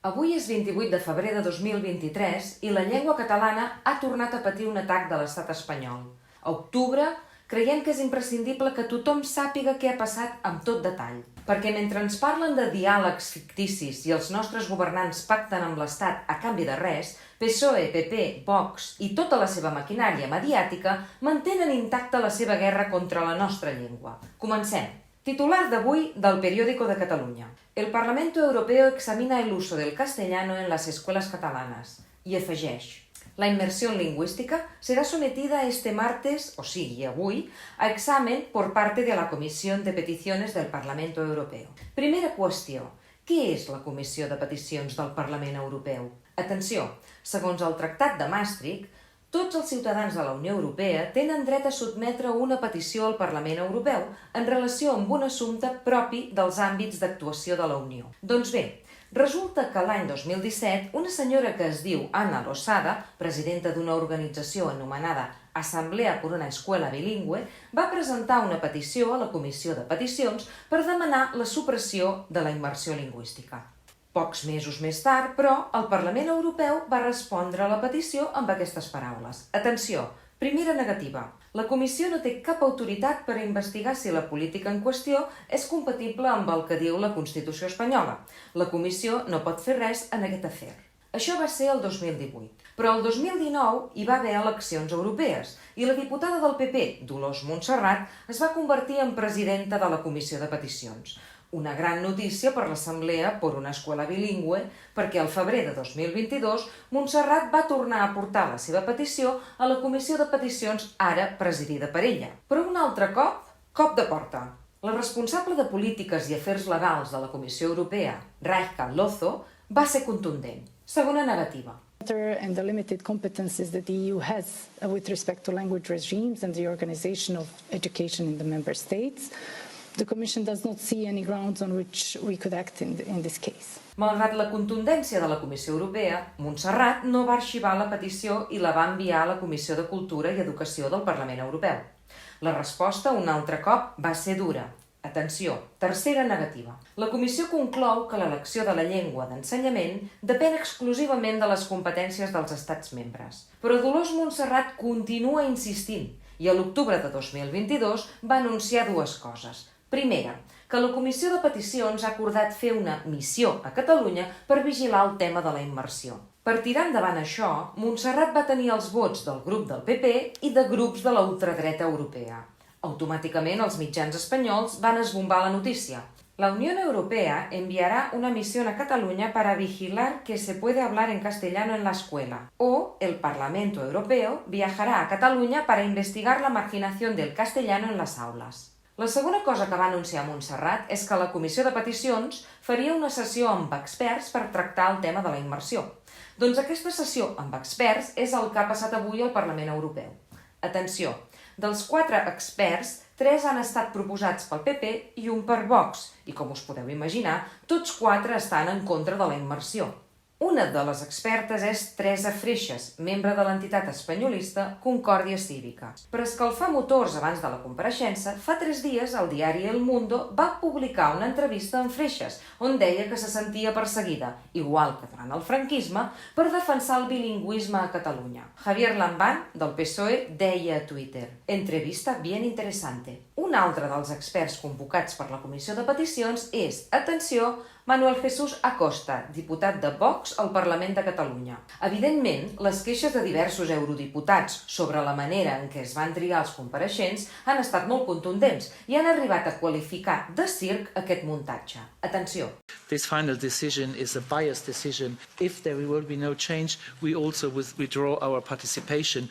Avui és 28 de febrer de 2023 i la llengua catalana ha tornat a patir un atac de l'estat espanyol. A octubre, creiem que és imprescindible que tothom sàpiga què ha passat amb tot detall. Perquè mentre ens parlen de diàlegs ficticis i els nostres governants pacten amb l'Estat a canvi de res, PSOE, PP, Vox i tota la seva maquinària mediàtica mantenen intacta la seva guerra contra la nostra llengua. Comencem. Titular d'avui del Periódico de Catalunya. El Parlamento Europeo examina el uso del castellano en las escuelas catalanas. I afegeix. La inmersión lingüística será sometida este martes, o sigui, avui, a examen por parte de la Comisión de Peticiones del Parlamento Europeo. Primera qüestió. Què és la Comissió de Peticions del Parlament Europeu? Atenció, segons el Tractat de Maastricht, tots els ciutadans de la Unió Europea tenen dret a sotmetre una petició al Parlament Europeu en relació amb un assumpte propi dels àmbits d'actuació de la Unió. Doncs bé, resulta que l'any 2017 una senyora que es diu Ana Losada, presidenta d'una organització anomenada Assemblea por una Escuela Bilingüe, va presentar una petició a la Comissió de Peticions per demanar la supressió de la immersió lingüística. Pocs mesos més tard, però, el Parlament Europeu va respondre a la petició amb aquestes paraules. Atenció, primera negativa. La Comissió no té cap autoritat per investigar si la política en qüestió és compatible amb el que diu la Constitució espanyola. La Comissió no pot fer res en aquest afer. Això va ser el 2018. Però el 2019 hi va haver eleccions europees i la diputada del PP, Dolors Montserrat, es va convertir en presidenta de la Comissió de Peticions. Una gran notícia per l'Assemblea por una Escuela Bilingüe perquè al febrer de 2022 Montserrat va tornar a portar la seva petició a la Comissió de Peticions ara presidida per ella. Però un altre cop de porta. La responsable de Polítiques i Afers Legals de la Comissió Europea, Raika Lozo, va ser contundent. Segona negativa. And the limited competences that the EU has with respect to language regimes and the organization of education in the member states, the Commission does not see any grounds on which we could act in this case. Malgrat la contundència de la Comissió Europea, Montserrat no va arxivar la petició i la va enviar a la Comissió de Cultura i Educació del Parlament Europeu. La resposta, un altre cop, va ser dura. Atenció, tercera negativa. La Comissió conclou que l'elecció de la llengua d'ensenyament depèn exclusivament de les competències dels Estats membres. Però Dolors Montserrat continua insistint i a l'octubre de 2022 va anunciar dues coses. Primera, que la Comissió de Peticions ha acordat fer una missió a Catalunya per vigilar el tema de la immersió. Per tirar endavant això, Montserrat va tenir els vots del grup del PP i de grups de la ultradreta europea. Automàticament els mitjans espanyols van esbombar la notícia. La Unión Europea enviará una misión a Cataluña para vigilar que se puede hablar en castellano en la escuela. O el Parlamento Europeo viajará a Cataluña para investigar la marginación del castellano en las aulas. La segona cosa que va anunciar Montserrat és que la Comissió de Peticions faria una sessió amb experts per tractar el tema de la immersió. Doncs aquesta sessió amb experts és el que ha passat avui al Parlament Europeu. Atenció, dels 4 experts, 3 han estat proposats pel PP i un per Vox, i com us podeu imaginar, tots 4 estan en contra de la immersió. Una de les expertes és Teresa Freixas, membre de l'entitat espanyolista Concòrdia Cívica. Per escalfar motors abans de la compareixença, fa 3 dies el diari El Mundo va publicar una entrevista amb Freixas, on deia que se sentia perseguida, igual que durant el franquisme, per defensar el bilingüisme a Catalunya. Javier Lambán, del PSOE, deia a Twitter: entrevista bien interesante. Un altre dels experts convocats per la Comissió de Peticions és, atenció, Manuel Jesús Acosta, diputat de Vox al Parlament de Catalunya. Evidentment, les queixes de diversos eurodiputats sobre la manera en què es van triar els compareixents han estat molt contundents i han arribat a qualificar de circ aquest muntatge. Atenció. This final decision is a biased decision. If there will be no change, we also withdraw our participation.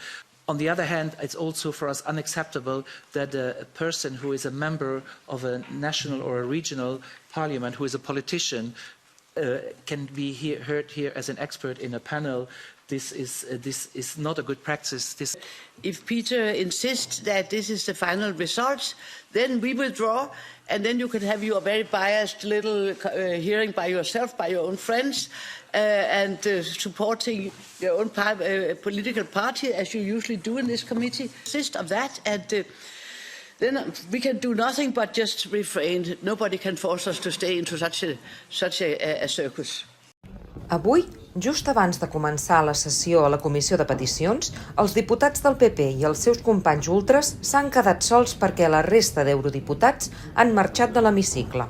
On the other hand, it's also for us unacceptable that a person who is a member of a national or a regional parliament, who is a politician, can be heard here as an expert in a panel. This is not a good practice. If Peter insists that this is the final result, then we withdraw, and then you can have your very biased little hearing by yourself, by your own friends, and supporting your own political party, as you usually do in this committee. Insist of that, and then we can do nothing but just refrain. Nobody can force us to stay into such a circus. Avui, just abans de començar la sessió a la Comissió de Peticions, els diputats del PP i els seus companys ultres s'han quedat sols perquè la resta d'eurodiputats han marxat de l'hemicicle.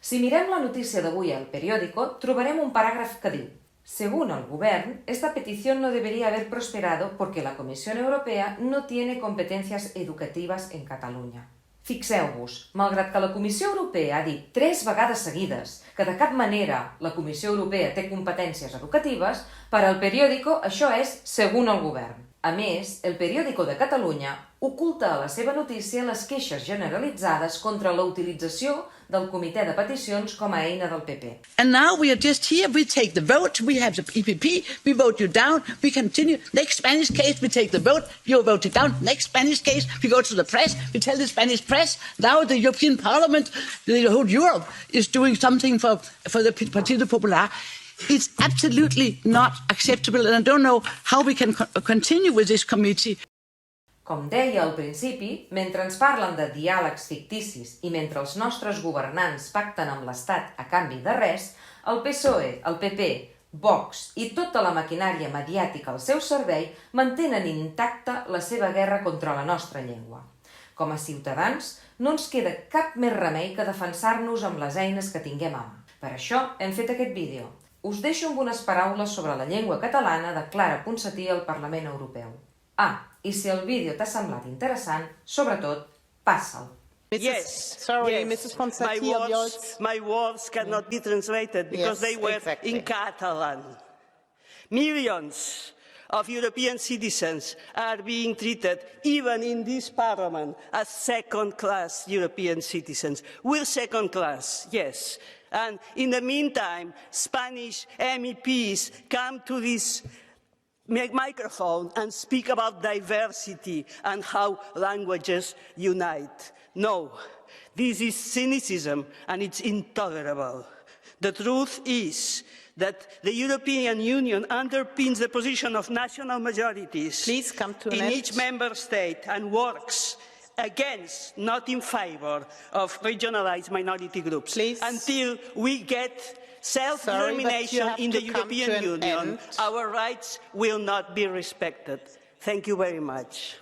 Si mirem la notícia d'avui al periódico, trobarem un paràgraf que diu: según el Gobierno, esta petición no debería haber prosperado porque la Comisión Europea no tiene competencias educativas en Catalunya. Fixeu-vos, malgrat que la Comissió Europea ha dit 3 vegades seguides que de cap manera la Comissió Europea té competències educatives, per al periòdico això és según el Govern. A més, el periòdico de Catalunya oculta a la seva notícia les queixes generalitzades contra la utilització del Comitè de Peticions com a eina del PP. And now we are just here, we take the vote, we have the EPP, we vote you down, we continue. Next Spanish case, we take the vote, you vote it down. Next Spanish case, we go to the press, we tell the Spanish press. Now the European Parliament, the whole Europe is doing something for the Partido Popular. It's absolutely not acceptable, and I don't know how we can continue with this committee. Com deia al principi, mentre ens parlen de diàlegs ficticis i mentre els nostres governants pacten amb l'Estat a canvi de res, el PSOE, el PP, Vox i tota la maquinària mediàtica al seu servei mantenen intacta la seva guerra contra la nostra llengua. Com a ciutadans, no ens queda cap més remei que defensar-nos amb les eines que tinguem a mà. Per això hem fet aquest vídeo. Us deixo amb unes paraules sobre la llengua catalana de Clara Ponsatí al Parlament Europeu. I si el vídeo t'ha semblat interessant, sobretot, passa'l. Mrs. Ponsatí, my words cannot be translated because they were in Catalan. Millions of European citizens are being treated, even in this Parliament, as second-class European citizens. We're second-class, yes. And in the meantime, Spanish MEPs come to this microphone and speak about diversity and how languages unite. No, this is cynicism and it's intolerable. The truth is that the European Union underpins the position of national majorities in each member state and works against, not in favor of regionalized minority groups. Until we get self-determination in the European Union, our rights will not be respected. Thank you very much.